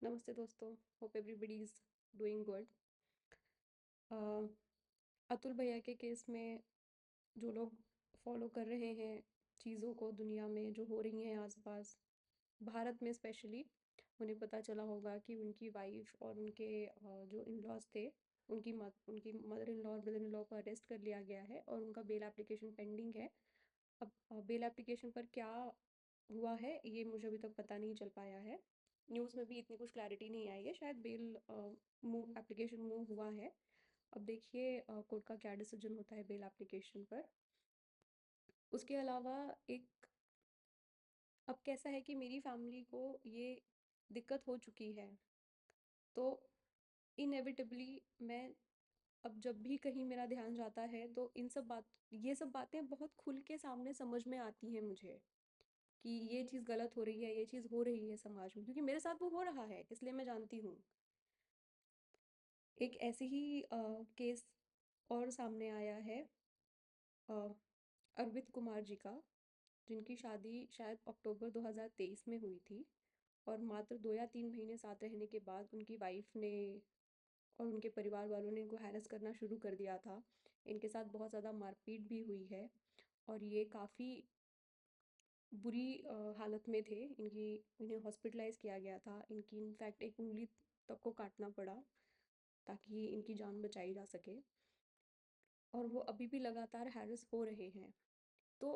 नमस्ते दोस्तों। Hope everybody is doing good. Atul भैया के केस में जो लोग फॉलो कर रहे हैं चीज़ों को दुनिया में जो हो रही हैं आसपास, भारत में स्पेशली, उन्हें पता चला होगा कि उनकी वाइफ और उनके जो इन लॉज थे, उनकी मदर इन लॉ और ब्रदर इन लॉ को अरेस्ट कर लिया गया है और उनका बेल एप्लीकेशन पेंडिंग है। अब बेल एप्लीकेशन पर क्या हुआ है ये मुझे अभी तक पता नहीं चल पाया है। न्यूज़ में भी इतनी कुछ क्लैरिटी नहीं आई है। शायद बेल मूव एप्लीकेशन मूव हुआ है। अब देखिए कोर्ट का क्या डिसीजन होता है बेल एप्लीकेशन पर। उसके अलावा एक, अब कैसा है कि मेरी फैमिली को ये दिक्कत हो चुकी है, तो इनएविटेबली मैं, अब जब भी कहीं मेरा ध्यान जाता है तो ये सब बातें बहुत खुल के सामने समझ में आती हैं मुझे, कि ये चीज़ गलत हो रही है, ये चीज़ हो रही है समाज में, क्योंकि मेरे साथ वो हो रहा है, इसलिए मैं जानती हूँ। एक ऐसे ही केस और सामने आया है अ, अरविंद कुमार जी का, जिनकी शादी शायद अक्टूबर 2023 में हुई थी, और मात्र 2 या 3 महीने साथ रहने के बाद उनकी वाइफ ने और उनके परिवार वालों ने इनको हैरेस करना शुरू कर दिया था। इनके साथ बहुत ज़्यादा मारपीट भी हुई है, और ये काफ़ी बुरी हालत में थे। इन्हें हॉस्पिटलाइज किया गया था। इनकी इनफैक्ट एक उंगली तक को काटना पड़ा ताकि इनकी जान बचाई जा सके, और वो अभी भी लगातार हैरेस हो रहे हैं। तो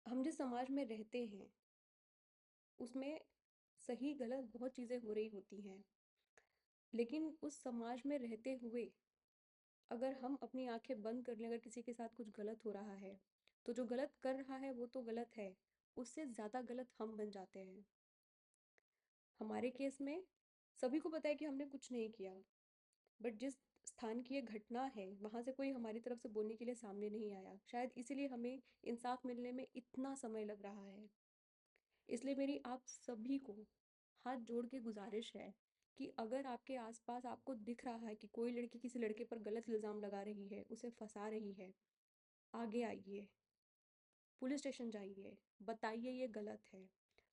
हम जिस समाज में रहते हैं उसमें सही गलत बहुत चीज़ें हो रही होती हैं, लेकिन उस समाज में रहते हुए अगर हम अपनी आंखें बंद कर लें, अगर किसी के साथ कुछ गलत हो रहा है, तो जो गलत कर रहा है वो तो गलत है, उससे ज़्यादा गलत हम बन जाते हैं। हमारे केस में सभी को पता है कि हमने कुछ नहीं किया, बट जिस स्थान की ये घटना है वहाँ से कोई हमारी तरफ से बोलने के लिए सामने नहीं आया। शायद इसीलिए हमें इंसाफ मिलने में इतना समय लग रहा है। इसलिए मेरी आप सभी को हाथ जोड़ के गुजारिश है कि अगर आपके आसपास आपको दिख रहा है कि कोई लड़की किसी लड़के पर गलत इल्ज़ाम लगा रही है, उसे फंसा रही है, आगे आइए, पुलिस स्टेशन जाइए, बताइए ये गलत है।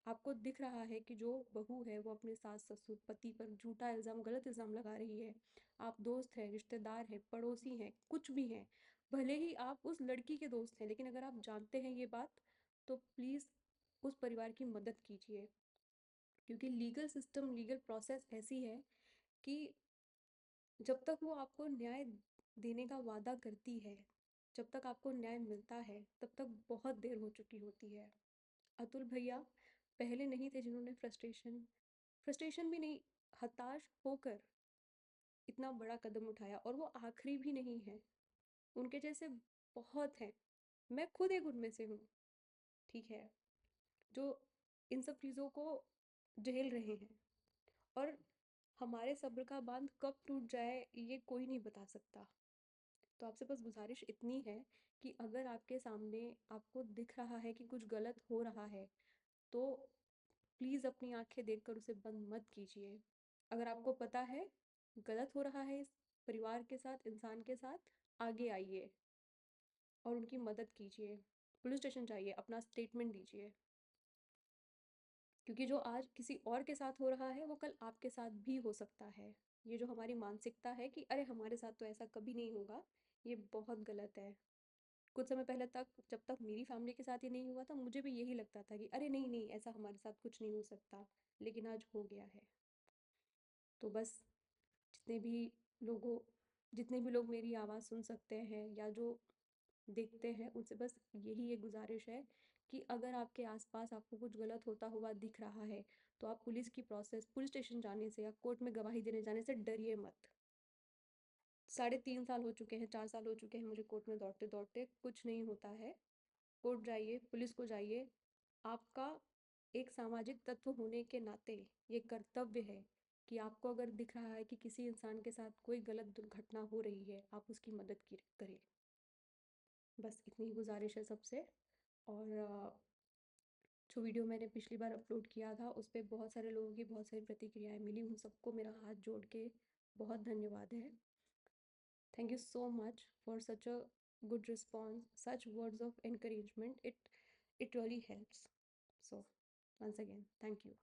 आपको दिख रहा है कि जो बहू है वो अपने सास ससुर पति पर झूठा इल्ज़ाम, गलत इल्ज़ाम लगा रही है, आप दोस्त हैं, रिश्तेदार हैं, पड़ोसी हैं, कुछ भी हैं, भले ही आप उस लड़की के दोस्त हैं, लेकिन अगर आप जानते हैं ये बात, तो प्लीज़ उस परिवार की मदद कीजिए। क्योंकि लीगल सिस्टम, लीगल प्रोसेस ऐसी है कि जब तक वो आपको न्याय देने का वादा करती है, जब तक आपको न्याय मिलता है, तब तक बहुत देर हो चुकी होती है। अतुल भैया पहले नहीं थे जिन्होंने फ्रस्ट्रेशन फ्रस्ट्रेशन भी नहीं, हताश होकर इतना बड़ा कदम उठाया, और वो आखिरी भी नहीं है। उनके जैसे बहुत हैं। मैं खुद एक उनमें से हूँ, ठीक है, जो इन सब चीज़ों को झेल रहे हैं। और हमारे सब्र का बांध कब टूट जाए ये कोई नहीं बता सकता। तो आपसे बस गुजारिश इतनी है कि अगर आपके सामने आपको दिख रहा है कि कुछ गलत हो रहा है, तो प्लीज़ अपनी आंखें देखकर उसे बंद मत कीजिए। अगर आपको पता है गलत हो रहा है इस परिवार के साथ, इंसान के साथ, आगे आइए और उनकी मदद कीजिए। पुलिस स्टेशन जाइए, अपना स्टेटमेंट दीजिए, क्योंकि जो आज किसी और के साथ हो रहा है वो कल आपके साथ भी हो सकता है। ये जो हमारी मानसिकता है कि अरे हमारे साथ तो ऐसा कभी नहीं होगा, ये बहुत गलत है। कुछ समय पहले तक, जब तक मेरी फैमिली के साथ ये नहीं हुआ था, मुझे भी यही लगता था कि अरे नहीं नहीं, ऐसा हमारे साथ कुछ नहीं हो सकता, लेकिन आज हो गया है। तो बस जितने भी लोगों जितने भी लोग मेरी आवाज़ सुन सकते हैं या जो देखते हैं, उनसे बस यही एक गुजारिश है कि अगर आपके आसपास आपको कुछ गलत होता हुआ दिख रहा है, तो आप पुलिस स्टेशन जाने से या कोर्ट में गवाही देने जाने से डरिए मत। 3.5 साल हो चुके हैं, 4 साल हो चुके हैं मुझे कोर्ट में दौड़ते दौड़ते, कुछ नहीं होता है। कोर्ट जाइए, पुलिस को जाइए। आपका एक सामाजिक तत्व होने के नाते ये कर्तव्य है कि आपको अगर दिख रहा है कि किसी इंसान के साथ कोई गलत दुर्घटना हो रही है, आप उसकी मदद करें। बस इतनी ही गुजारिश है सबसे। और जो वीडियो मैंने पिछली बार अपलोड किया था उस पर बहुत सारे लोगों की बहुत सारी प्रतिक्रियाएं मिली, उन सबको मेरा हाथ जोड़ के बहुत धन्यवाद है। Thank you so much for such a good response, such words of encouragement. It really helps. So once again, thank you.